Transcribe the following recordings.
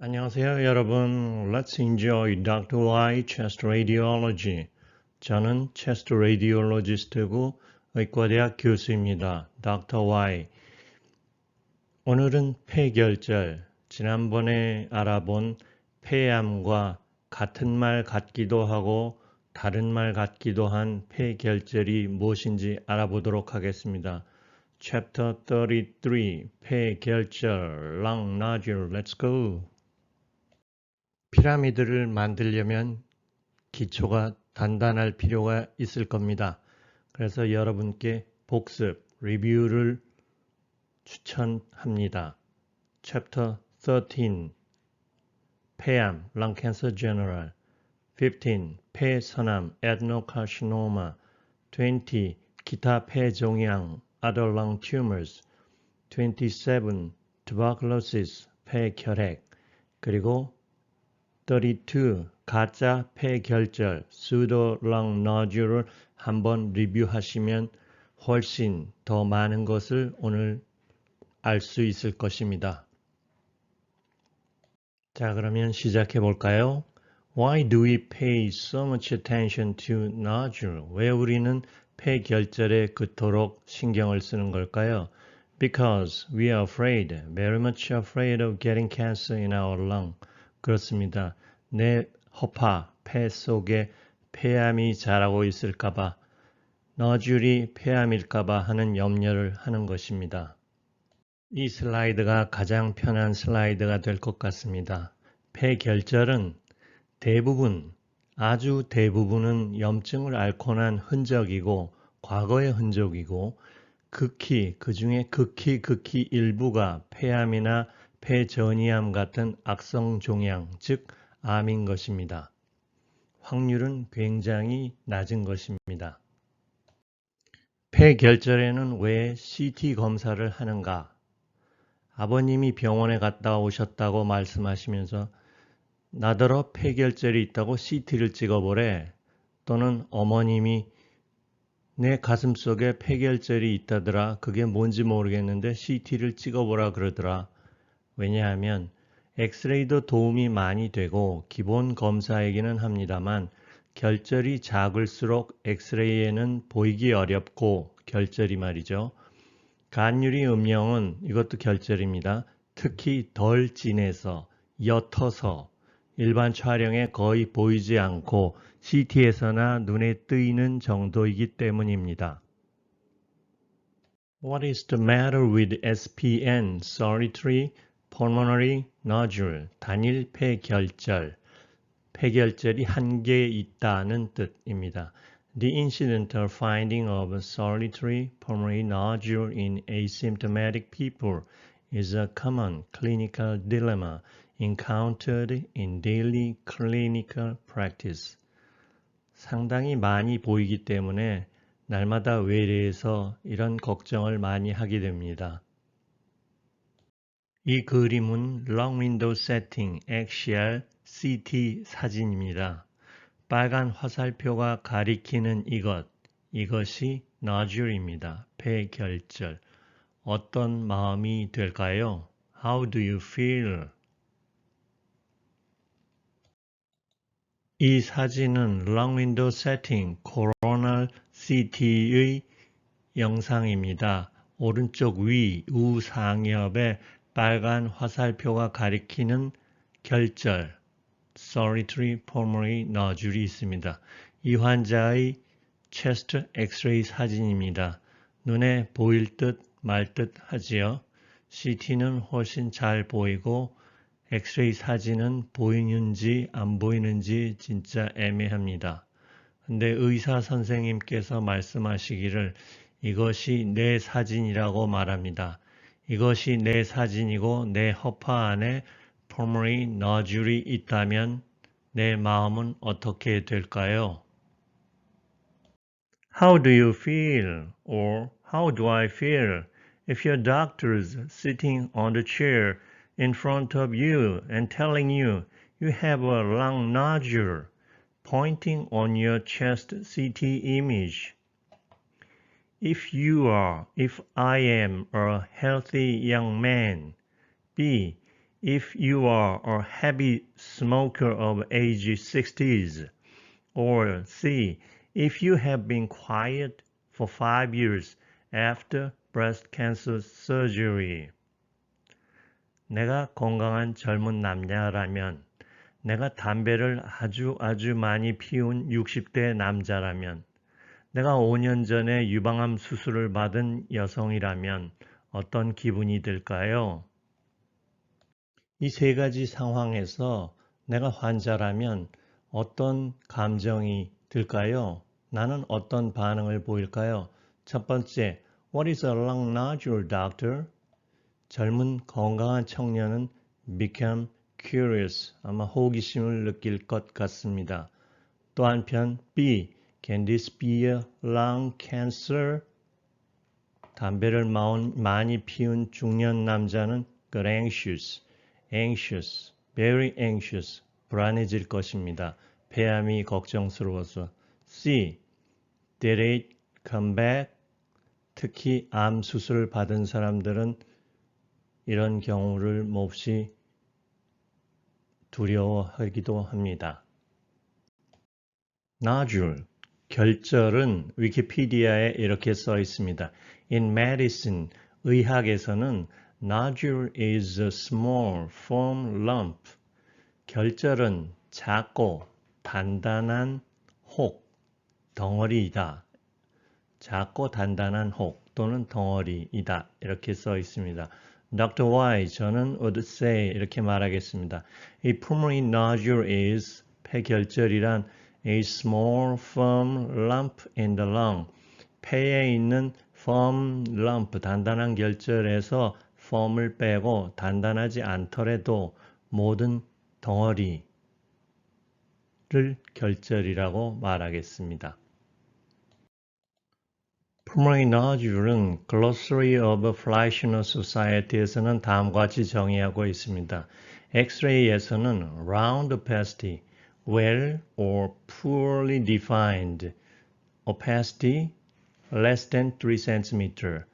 안녕하세요, 여러분. Let's enjoy Dr. Y Chest Radiology. 저는 체스트 레디올로지스트고 의과대학 교수입니다. Dr. Y. 오늘은 폐결절, 지난번에 알아본 폐암과 같은 말 같기도 하고 다른 말 같기도 한 폐결절이 무엇인지 알아보도록 하겠습니다. Chapter 33, 폐결절, lung nodule. Let's go. 피라미드를 만들려면 기초가 단단할 필요가 있을 겁니다. 그래서 여러분께 복습, 리뷰를 추천합니다. Chapter 13, 폐암, Lung Cancer General. 15, 폐선암, Adenocarcinoma. 20, 기타 폐종양, Other Lung Tumors. 27, Tuberculosis, 폐결핵. 그리고 32. 가짜 폐결절, pseudo lung nodule을 한번 리뷰하시면 훨씬 더 많은 것을 오늘 알 수 있을 것입니다. 자, 그러면 시작해 볼까요? Why do we pay so much attention to nodule? 왜 우리는 폐결절에 그토록 신경을 쓰는 걸까요? Because we are afraid, very much afraid of getting cancer in our lung. 그렇습니다. 내 허파, 폐 속에 폐암이 자라고 있을까봐, 너듈이 폐암일까봐 하는 염려를 하는 것입니다. 이 슬라이드가 가장 편한 슬라이드가 될 것 같습니다. 폐결절은 대부분, 아주 대부분은 염증을 앓고 난 흔적이고, 과거의 흔적이고, 그 중에 극히 일부가 폐암이나 폐전이암 같은 악성 종양, 즉 암인 것입니다. 확률은 굉장히 낮은 것입니다. 폐결절에는 왜 CT 검사를 하는가? 아버님이 병원에 갔다 오셨다고 말씀하시면서 나더러 폐결절이 있다고 CT를 찍어보래. 또는 어머님이 내 가슴 속에 폐결절이 있다더라. 그게 뭔지 모르겠는데 CT를 찍어보라 그러더라. 왜냐하면 엑스레이도 도움이 많이 되고 기본 검사이기는 합니다만 결절이 작을수록 엑스레이에는 보이기 어렵고 결절이 말이죠. 간유리 음영은 이것도 결절입니다. 특히 덜 진해서 옅어서 일반 촬영에 거의 보이지 않고 CT에서나 눈에 띄는 정도이기 때문입니다. What is the matter with SPN, solitary pulmonary nodule, 단일 폐결절? 폐결절이 한 개 있다는 뜻입니다. The incidental finding of a solitary pulmonary nodule in asymptomatic people is a common clinical dilemma encountered in daily clinical practice. 상당히 많이 보이기 때문에 날마다 외래에서 이런 걱정을 많이 하게 됩니다. 이 그림은 Long Window Setting Axial CT 사진입니다. 빨간 화살표가 가리키는 이것이 nodule입니다. 폐결절. 어떤 마음이 될까요? How do you feel? 이 사진은 Long Window Setting Coronal CT의 영상입니다. 오른쪽 위 우상엽에 빨간 화살표가 가리키는 결절, solitary pulmonary nodule이 있습니다. 이 환자의 chest 엑스레이 사진입니다. 눈에 보일 듯 말 듯 하지요. CT는 훨씬 잘 보이고 엑스레이 사진은 보이는지 안 보이는지 진짜 애매합니다. 근데 의사 선생님께서 말씀하시기를 이것이 내 사진이라고 말합니다. 이것이 내 사진이고 내 허파 안에 pulmonary nodule이 있다면 내 마음은 어떻게 될까요? How do you feel? Or how do I feel? If your doctor's sitting on the chair in front of you and telling you you have a lung nodule pointing on your chest CT image. If I am a healthy young man. B. if you are a heavy smoker of age 60s. Or C, if you have been quiet for 5 years after breast cancer surgery. 내가 건강한 젊은 남자라면, 내가 담배를 아주 많이 피운 60대 남자라면, 내가 5년 전에 유방암 수술을 받은 여성이라면 어떤 기분이 들까요? 이 세 가지 상황에서 내가 환자라면 어떤 감정이 들까요? 나는 어떤 반응을 보일까요? 첫 번째, What is a lung nodule, doctor? 젊은 건강한 청년은 become curious, 아마 호기심을 느낄 것 같습니다. 또 한편 B, Can this be a lung cancer? 담배를 많이 피운 중년 남자는 anxious, very anxious, 불안해질 것입니다. 폐암이 걱정스러워서. C, Did it come back? 특히 암 수술을 받은 사람들은 이런 경우를 몹시 두려워하기도 합니다. nodule, 결절은 위키피디아에 이렇게 써 있습니다. In medicine, 의학에서는 nodule is a small, firm lump. 결절은 작고 단단한 혹, 덩어리이다. 작고 단단한 혹 또는 덩어리이다. 이렇게 써 있습니다. Dr. Y, 저는 would say 이렇게 말하겠습니다. A pulmonary nodule is 폐결절이란 a small firm lump in the lung. 폐에 있는 firm lump, 단단한 결절에서 firm을 빼고 단단하지 않더라도 모든 덩어리를 결절이라고 말하겠습니다. Pulmonary nodule은 Glossary of Fleishner Society에서는 다음과 같이 정의하고 있습니다. X-ray에서는 round opacity, well or poorly defined, opacity less than 3cm,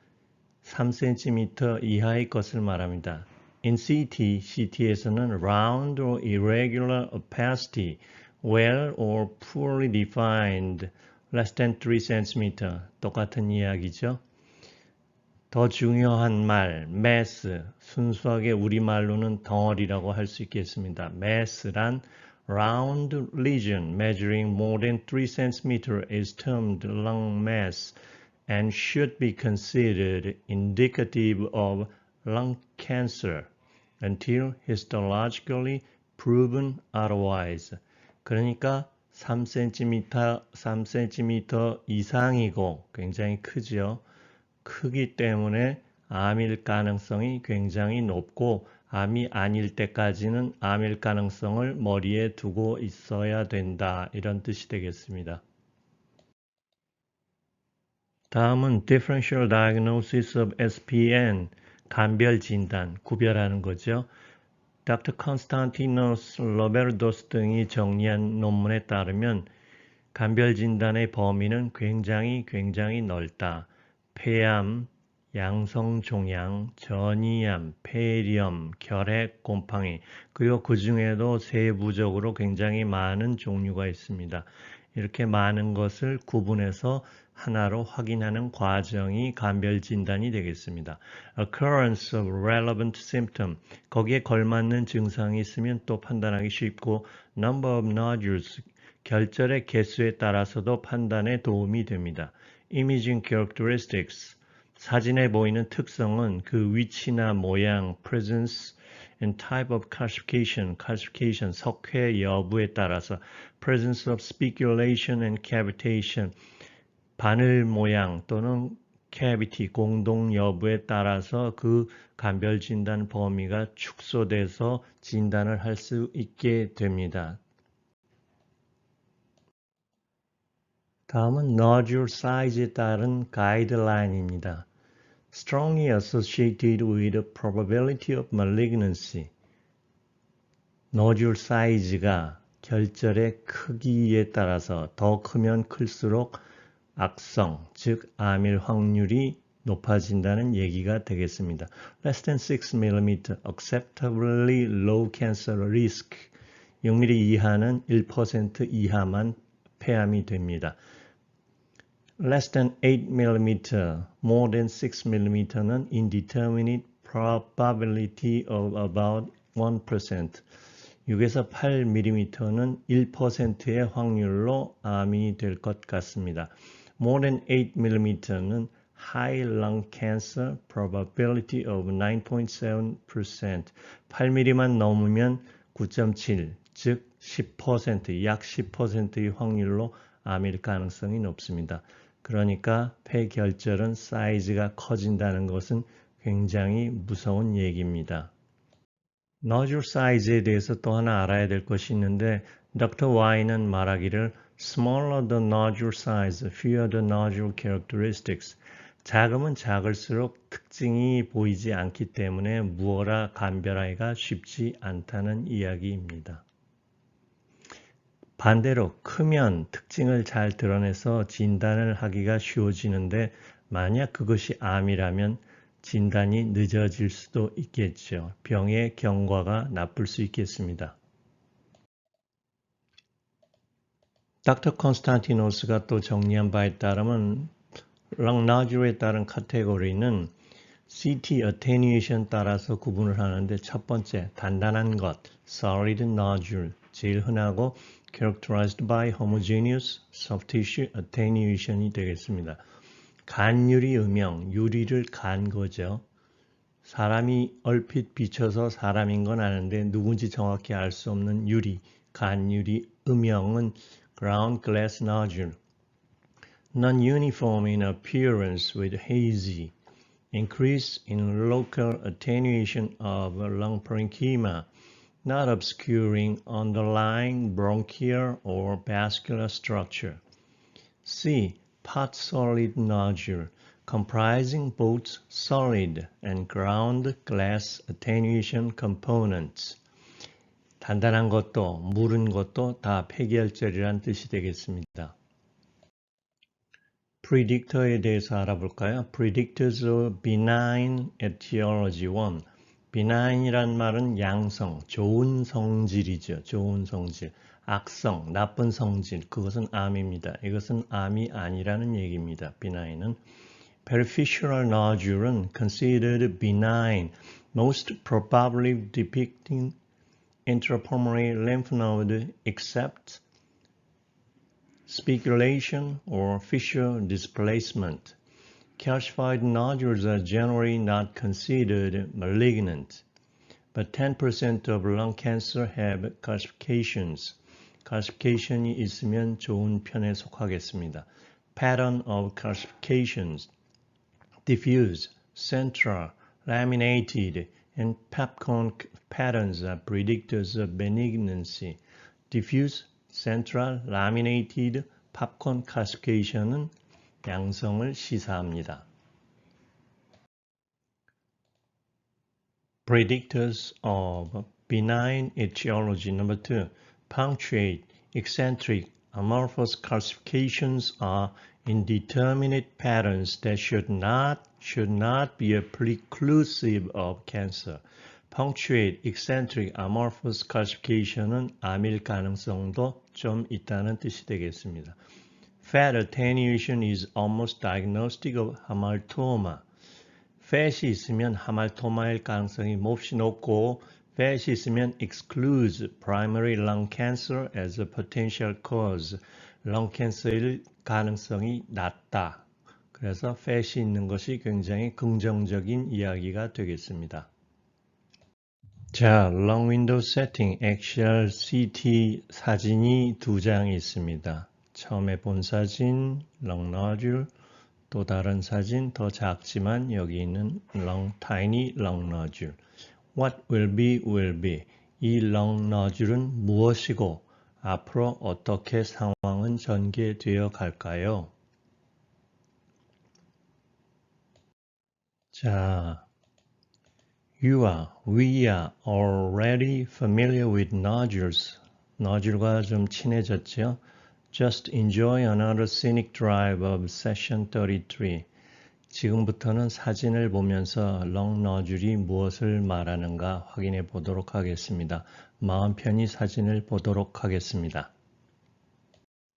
3cm 이하의 것을 말합니다. In CT에서는 round or irregular opacity, well or poorly defined, less than 3cm. 똑같은 이야기죠. 더 중요한 말, mass, 순수하게 우리말로는 덩어리라고 할 수 있겠습니다. mass란 round lesion measuring more than 3cm is termed lung mass and should be considered indicative of lung cancer until histologically proven otherwise. 그러니까 3cm 이상이고 굉장히 크죠. 크기 때문에 암일 가능성이 굉장히 높고 암이 아닐 때까지는 암일 가능성을 머리에 두고 있어야 된다. 이런 뜻이 되겠습니다. 다음은 Differential Diagnosis of SPN, 간별 진단, 구별하는 거죠. Dr. Konstantinos Loverdos 등이 정리한 논문에 따르면 간별 진단의 범위는 굉장히 넓다. 폐암, 양성종양, 전이암, 폐렴, 결핵, 곰팡이, 그리고 그 중에도 세부적으로 굉장히 많은 종류가 있습니다. 이렇게 많은 것을 구분해서 하나로 확인하는 과정이 간별 진단이 되겠습니다. Occurrence of relevant symptom, 거기에 걸맞는 증상이 있으면 또 판단하기 쉽고 Number of nodules, 결절의 개수에 따라서도 판단에 도움이 됩니다. Imaging characteristics, 사진에 보이는 특성은 그 위치나 모양, presence and type of calcification, 석회 여부에 따라서 presence of speculation and cavitation, 바늘 모양 또는 cavity, 공동 여부에 따라서 그 간별 진단 범위가 축소돼서 진단을 할 수 있게 됩니다. 다음은 nodule size에 따른 가이드라인입니다. Strongly associated with the probability of malignancy. nodule 사이즈가 결절의 크기에 따라서 더 크면 클수록 악성, 즉 암일 확률이 높아진다는 얘기가 되겠습니다. Less than 6mm, acceptably low cancer risk. 6mm 이하는 1% 이하만 폐암이 됩니다. Less than 8mm, more than 6mm는 indeterminate probability of about 1%. 6에서 8mm는 1%의 확률로 암이 될 것 같습니다. More than 8mm는 high lung cancer probability of 9.7%. 8mm만 넘으면 9.7, 즉 10%, 약 10%의 확률로 암일 가능성이 높습니다. 그러니까 폐결절은 사이즈가 커진다는 것은 굉장히 무서운 얘기입니다. 너즐 사이즈에 대해서 또 하나 알아야 될 것이 있는데 Dr. Y는 말하기를 smaller the nodule size, fewer the nodule characteristics. 작으면 작을수록 특징이 보이지 않기 때문에 무어라 감별하기가 쉽지 않다는 이야기입니다. 반대로 크면 특징을 잘 드러내서 진단을 하기가 쉬워지는데 만약 그것이 암이라면 진단이 늦어질 수도 있겠죠. 병의 경과가 나쁠 수 있겠습니다. 닥터 콘스탄티노스가 또 정리한 바에 따르면 랑 노듈에 따른 카테고리는 CT attenuation 따라서 구분을 하는데 첫 번째, 단단한 것, solid nodule, 제일 흔하고 characterized by homogeneous soft tissue attenuation이 되겠습니다. 간유리 음영, 유리를 간 거죠. 사람이 얼핏 비춰서 사람인 건 아는데 누군지 정확히 알 수 없는 유리, 간유리 음영은 ground glass nodule. Non-uniform in appearance with hazy. Increase in local attenuation of lung parenchyma, not obscuring underlying bronchial or vascular structure. C. Pot solid nodule, comprising both solid and ground glass attenuation components. 단단한 것도 무른 것도 다 폐결절이란 뜻이 되겠습니다. predictor에 대해서 알아볼까요? predictors of benign etiology 1. benign이란 말은 양성, 좋은 성질이죠. 좋은 성질. 악성, 나쁜 성질, 그것은 암입니다. 이것은 암이 아니라는 얘기입니다. benign은. peripheral nodule은 considered benign, most probably depicting intrapulmonary lymph node except speculation or fissure displacement. Calcified nodules are generally not considered malignant, but 10% of lung cancer have calcifications. calcification이 있으면 좋은 편에 속하겠습니다. Pattern of calcifications: diffuse, central, laminated, and popcorn patterns are predictors of malignancy. diffuse, central, laminated, popcorn calcification은 양성을 시사합니다. Predictors of benign etiology. Number 2. Punctuate, eccentric, amorphous calcifications are indeterminate patterns that should not be a preclusive of cancer. Punctuate, eccentric, amorphous calcification은 암일 가능성도 좀 있다는 뜻이 되겠습니다. Fat attenuation is almost diagnostic of hamartoma. fat이 있으면 하말토마일 가능성이 몹시 높고 fat이 있으면 excludes primary lung cancer as a potential cause. lung cancer일 가능성이 낮다. 그래서 fat이 있는 것이 굉장히 긍정적인 이야기가 되겠습니다. 자, lung window setting, axial CT 사진이 두 장 있습니다. 처음에 본 사진, lung nodule, 또 다른 사진, 더 작지만 여기 있는 tiny lung nodule. What will be, will be. 이 lung nodule은 무엇이고 앞으로 어떻게 상황은 전개되어 갈까요? 자, we are already familiar with nodules. nodule과 좀 친해졌죠? Just enjoy another scenic drive of session 33. 지금부터는 사진을 보면서 렁 너즐이 무엇을 말하는가 확인해 보도록 하겠습니다. 마음 편히 사진을 보도록 하겠습니다.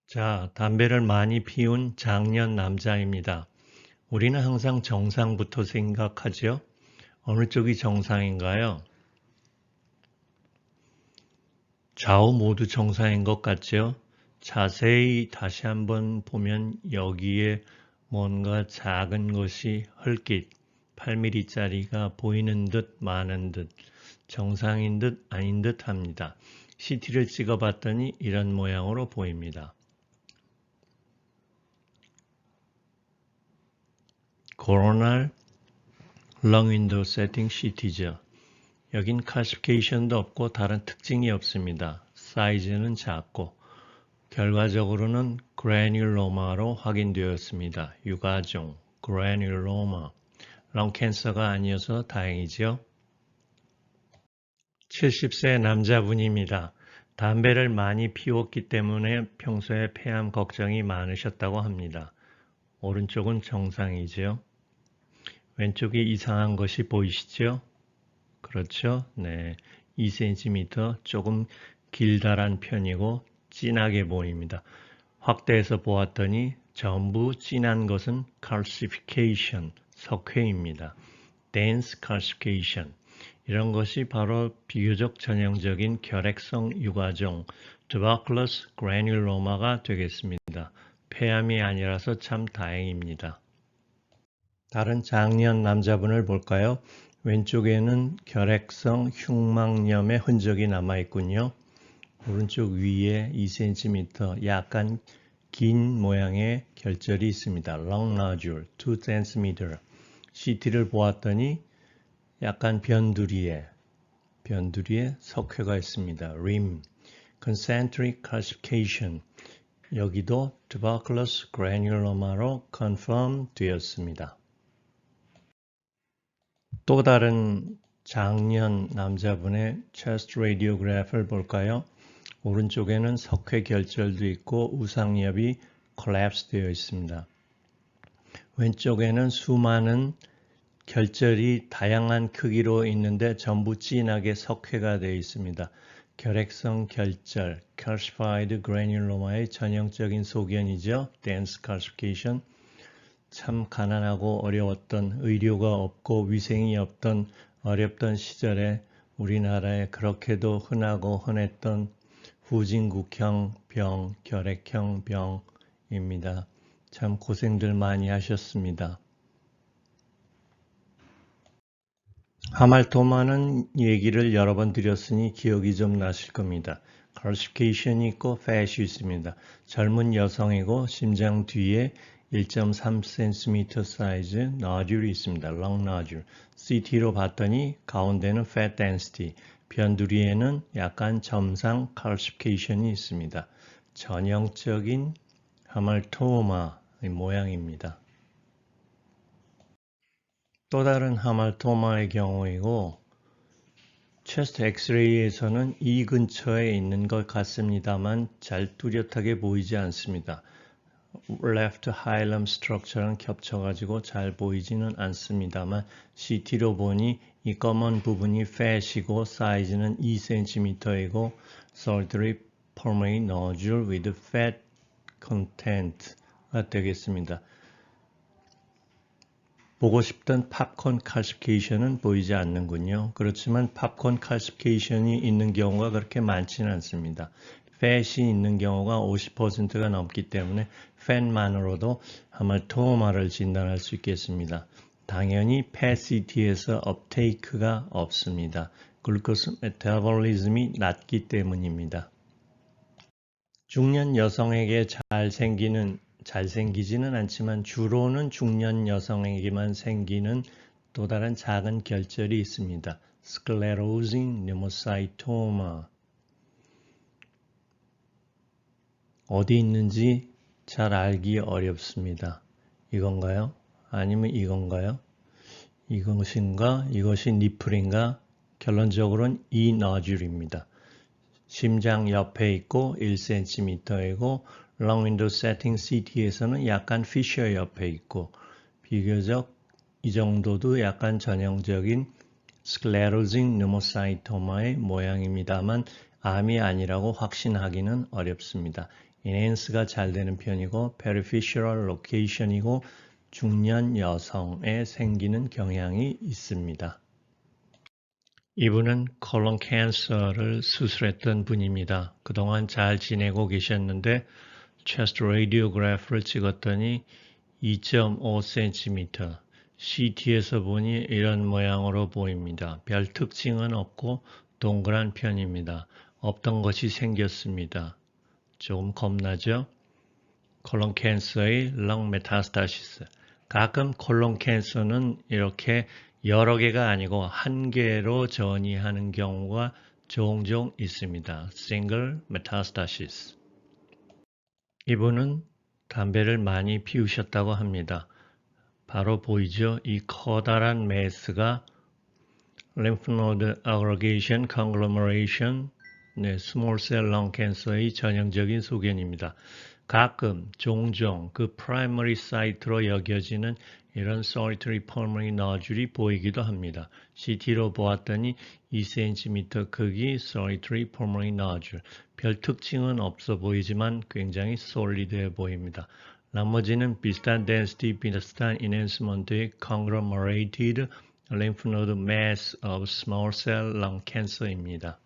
자, 담배를 많이 피운 장년 남자입니다. 우리는 항상 정상부터 생각하죠? 어느 쪽이 정상인가요? 좌우 모두 정상인 것 같죠? 자세히 다시 한번 보면 여기에 뭔가 작은 것이 헐깃 8mm짜리가 보이는 듯 많은 듯 정상인 듯 아닌 듯 합니다. CT를 찍어봤더니 이런 모양으로 보입니다. 코로날 롱 윈도우 세팅 CT죠. 여긴 클래시피케이션도 없고 다른 특징이 없습니다. 사이즈는 작고 결과적으로는 그래뉼로마로 확인되었습니다. 유가종, 그래뉼로마, 렁캔서가 아니어서 다행이죠. 70세 남자분입니다. 담배를 많이 피웠기 때문에 평소에 폐암 걱정이 많으셨다고 합니다. 오른쪽은 정상이죠. 왼쪽에 이상한 것이 보이시죠? 그렇죠? 네, 2cm 조금 길다란 편이고 진하게 보입니다. 확대해서 보았더니 전부 진한 것은 calcification, 석회입니다. dense calcification. 이런 것이 바로 비교적 전형적인 결핵성 유가종 tuberculous granuloma가 되겠습니다. 폐암이 아니라서 참 다행입니다. 다른 장년 남자분을 볼까요? 왼쪽에는 결핵성 흉막염의 흔적이 남아있군요. 오른쪽 위에 2cm 약간 긴 모양의 결절이 있습니다. Long nodule, 2cm. CT를 보았더니 약간 변두리에 석회가 있습니다. rim, concentric calcification. 여기도 tuberculous granuloma로 confirm 되었습니다. 또 다른 장년 남자분의 chest radiograph를 볼까요? 오른쪽에는 석회 결절도 있고 우상엽이 collapse 되어 있습니다. 왼쪽에는 수많은 결절이 다양한 크기로 있는데 전부 진하게 석회가 되어 있습니다. 결핵성 결절, calcified granuloma의 전형적인 소견이죠. dense calcification. 참 가난하고 어려웠던 의료가 없고 위생이 없던 어렵던 시절에 우리나라에 그렇게도 흔하고 흔했던 후진국형 병, 결핵형 병입니다. 참 고생들 많이 하셨습니다. 하말토마는 얘기를 여러 번 드렸으니 기억이 좀 나실 겁니다. calcification이 있고 fat이 있습니다. 젊은 여성이고 심장 뒤에 1.3cm 사이즈 너듈이 있습니다. long nodule. CT로 봤더니 가운데는 fat density, 변두리에는 약간 점상 calcification이 있습니다. 전형적인 하말토마의 모양입니다. 또 다른 하말토마의 경우이고 체스트 엑스레이에서는 이 근처에 있는 것 같습니다만 잘 뚜렷하게 보이지 않습니다. left hilum structure랑 겹쳐가지고 잘 보이지는 않습니다만 CT로 보니 이 검은 부분이 fat이고 사이즈는 2cm이고 solitary pulmonary nodule with fat content가 되겠습니다. 보고 싶던 팝콘 칼시피케이션은 보이지 않는군요. 그렇지만 팝콘 칼시피케이션이 있는 경우가 그렇게 많지는 않습니다. fat이 있는 경우가 50%가 넘기 때문에 fat만으로도 하말토마를 진단할 수 있겠습니다. 당연히 PET-CT에서 업테이크가 없습니다. 글루코스 메타볼리즘이 낮기 때문입니다. 중년 여성에게 잘 생기지는 않지만 주로는 중년 여성에게만 생기는 또 다른 작은 결절이 있습니다. Sclerosing pneumocytoma. 어디 있는지 잘 알기 어렵습니다. 이건가요? 아니면 이건가요? 이것인가? 이것이 니플인가? 결론적으로는 이 너듈입니다. 심장 옆에 있고 1cm이고 롱 윈도우 세팅 CT에서는 약간 피셔 옆에 있고 비교적 이 정도도 약간 전형적인 스클레로징 르모사이토마의 모양입니다만 암이 아니라고 확신하기는 어렵습니다. 인핸스가 잘 되는 편이고 페리피셔럴 로케이션이고 중년 여성에 생기는 경향이 있습니다. 이분은 콜론 캔서를 수술했던 분입니다. 그동안 잘 지내고 계셨는데 체스트 라디오그래프를 찍었더니 2.5cm, CT에서 보니 이런 모양으로 보입니다. 별 특징은 없고 동그란 편입니다. 없던 것이 생겼습니다. 조금 겁나죠? 콜론 캔서의 렁 메타스타시스. 가끔 콜론 캔서는 이렇게 여러 개가 아니고 한 개로 전이하는 경우가 종종 있습니다. Single metastasis. 이분은 담배를 많이 피우셨다고 합니다. 바로 보이죠? 이 커다란 메스가 lymph node aggregation conglomeration, small cell lung cancer의 전형적인 소견입니다. 가끔 종종 그 primary site로 여겨지는 이런 solitary pulmonary nodule이 보이기도 합니다. CT로 보았더니 2cm 크기 solitary pulmonary nodule. 별 특징은 없어 보이지만 굉장히 solid해 보입니다. 나머지는 비슷한 density, 비슷한 enhancement의 conglomerated lymph node mass of small cell lung cancer입니다.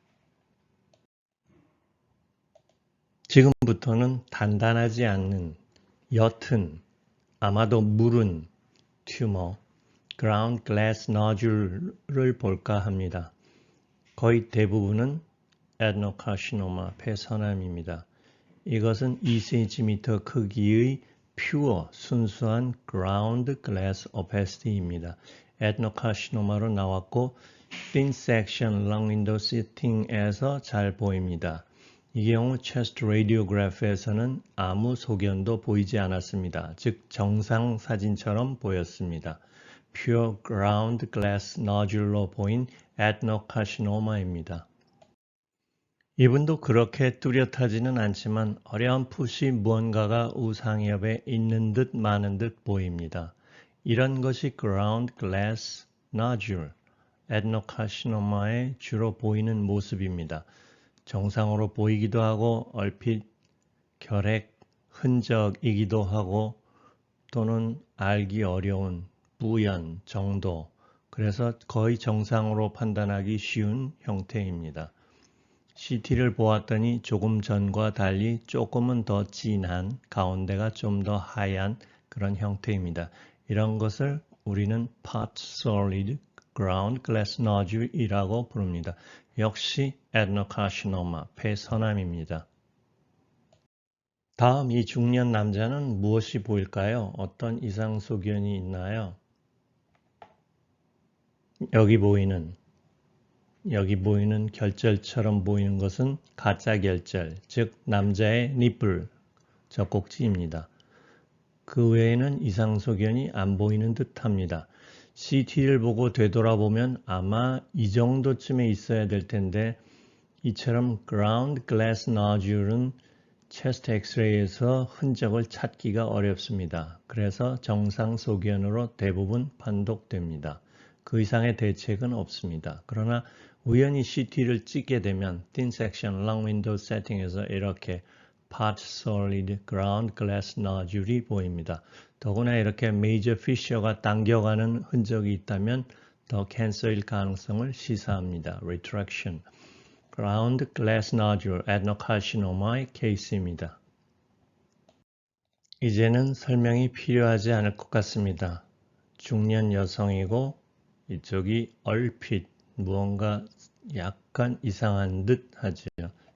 지금부터는 단단하지 않는, 옅은, 아마도 무른 튜머, ground glass nodule를 볼까 합니다. 거의 대부분은 adenocarcinoma, 폐선암입니다. 이것은 2cm 크기의 pure, 순수한 ground glass opacity입니다. adenocarcinoma로 나왔고 thin section lung window sitting에서 잘 보입니다. 이 경우 chest radiograph에서는 아무 소견도 보이지 않았습니다. 즉 정상 사진처럼 보였습니다. pure ground glass nodule로 보인 adenocarcinoma입니다. 이분도 그렇게 뚜렷하지는 않지만 어렴풋이 무언가가 우상엽에 있는 듯 마는 듯 보입니다. 이런 것이 ground glass nodule, adenocarcinoma에 주로 보이는 모습입니다. 정상으로 보이기도 하고 얼핏 결핵 흔적이기도 하고 또는 알기 어려운 부연 정도, 그래서 거의 정상으로 판단하기 쉬운 형태입니다. CT를 보았더니 조금 전과 달리 조금은 더 진한, 가운데가 좀 더 하얀 그런 형태입니다. 이런 것을 우리는 part solid ground glass nodule이라고 부릅니다. 역시 adenocarcinoma, 폐선암입니다. 다음 이 중년 남자는 무엇이 보일까요? 어떤 이상 소견이 있나요? 여기 보이는 결절처럼 보이는 것은 가짜 결절, 즉 남자의 니플, 젖꼭지입니다. 그 외에는 이상 소견이 안 보이는 듯합니다. CT를 보고 되돌아보면 아마 이 정도쯤에 있어야 될 텐데 이처럼 ground glass nodule은 체스트 엑스레이에서 흔적을 찾기가 어렵습니다. 그래서 정상 소견으로 대부분 판독됩니다. 그 이상의 대책은 없습니다. 그러나 우연히 CT를 찍게 되면 thin section lung window setting에서 이렇게 part solid ground glass nodule이 보입니다. 더구나 이렇게 major fissure가 당겨가는 흔적이 있다면 더 캔서일 가능성을 시사합니다. retraction. ground glass nodule adenocarcinoma의 케이스입니다. 이제는 설명이 필요하지 않을 것 같습니다. 중년 여성이고 이쪽이 얼핏 무언가 약간 이상한 듯 하죠.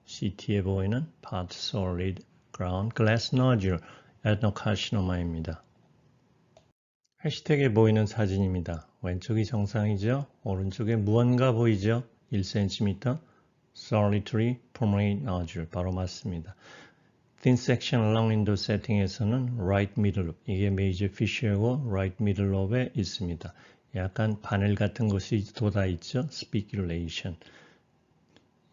CT에 보이는 part solid ground glass nodule adenocarcinoma입니다. 해시태그에 보이는 사진입니다. 왼쪽이 정상이죠. 오른쪽에 무언가 보이죠. 1cm solitary pulmonary nodule 바로 맞습니다. thin section lung window setting에서는 right middle lobe, 이게 major fissure고 right middle lobe에 있습니다. 약간 바늘 같은 것이 돋아있죠. speculation.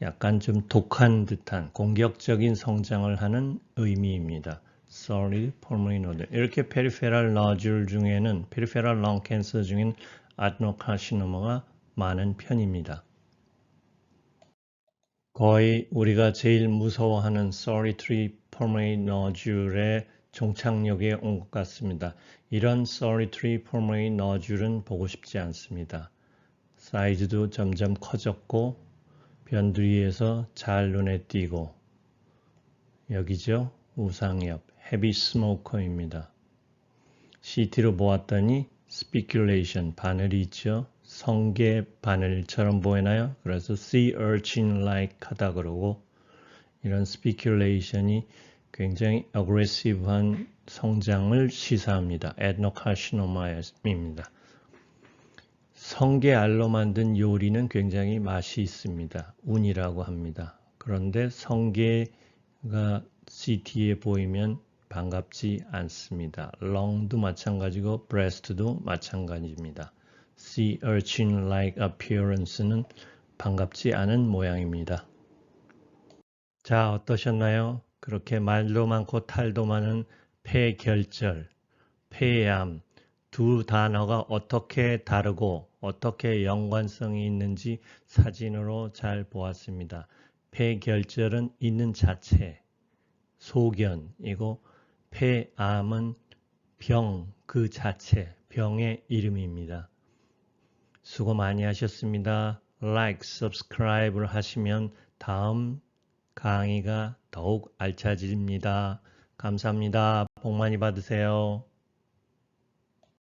약간 좀 독한 듯한 공격적인 성장을 하는 의미입니다. solid pulmonary nodule. 이렇게 페리페럴 너듈 중에는 페리페럴 렁 캔서 중엔 아드노카시노마가 많은 편입니다. 거의 우리가 제일 무서워하는 solitary pulmonary nodule의 종착역에 온 것 같습니다. 이런 solitary pulmonary nodule은 보고 싶지 않습니다. 사이즈도 점점 커졌고 변두리에서 잘 눈에 띄고 여기죠. 우상엽 헤비 스모커입니다. CT로 보았더니 speculation 바늘이 있죠. 성게 바늘처럼 보이나요? 그래서 sea urchin like 하다 그러고 이런 speculation이 굉장히 aggressive한 성장을 시사합니다. adenocarcinoma입니다. 성게알로 만든 요리는 굉장히 맛이 있습니다. 운이라고 합니다. 그런데 성게가 CT에 보이면 반갑지 않습니다. 렁도 마찬가지고 breast도 마찬가지입니다. Sea urchin-like appearance는 반갑지 않은 모양입니다. 자, 어떠셨나요? 그렇게 말도 많고 탈도 많은 폐결절, 폐암 두 단어가 어떻게 다르고 어떻게 연관성이 있는지 사진으로 잘 보았습니다. 폐결절은 있는 자체, 소견이고 폐암은 병 그 자체, 병의 이름입니다. 수고 많이 하셨습니다. like, subscribe를 하시면 다음 강의가 더욱 알차집니다. 감사합니다. 복 많이 받으세요.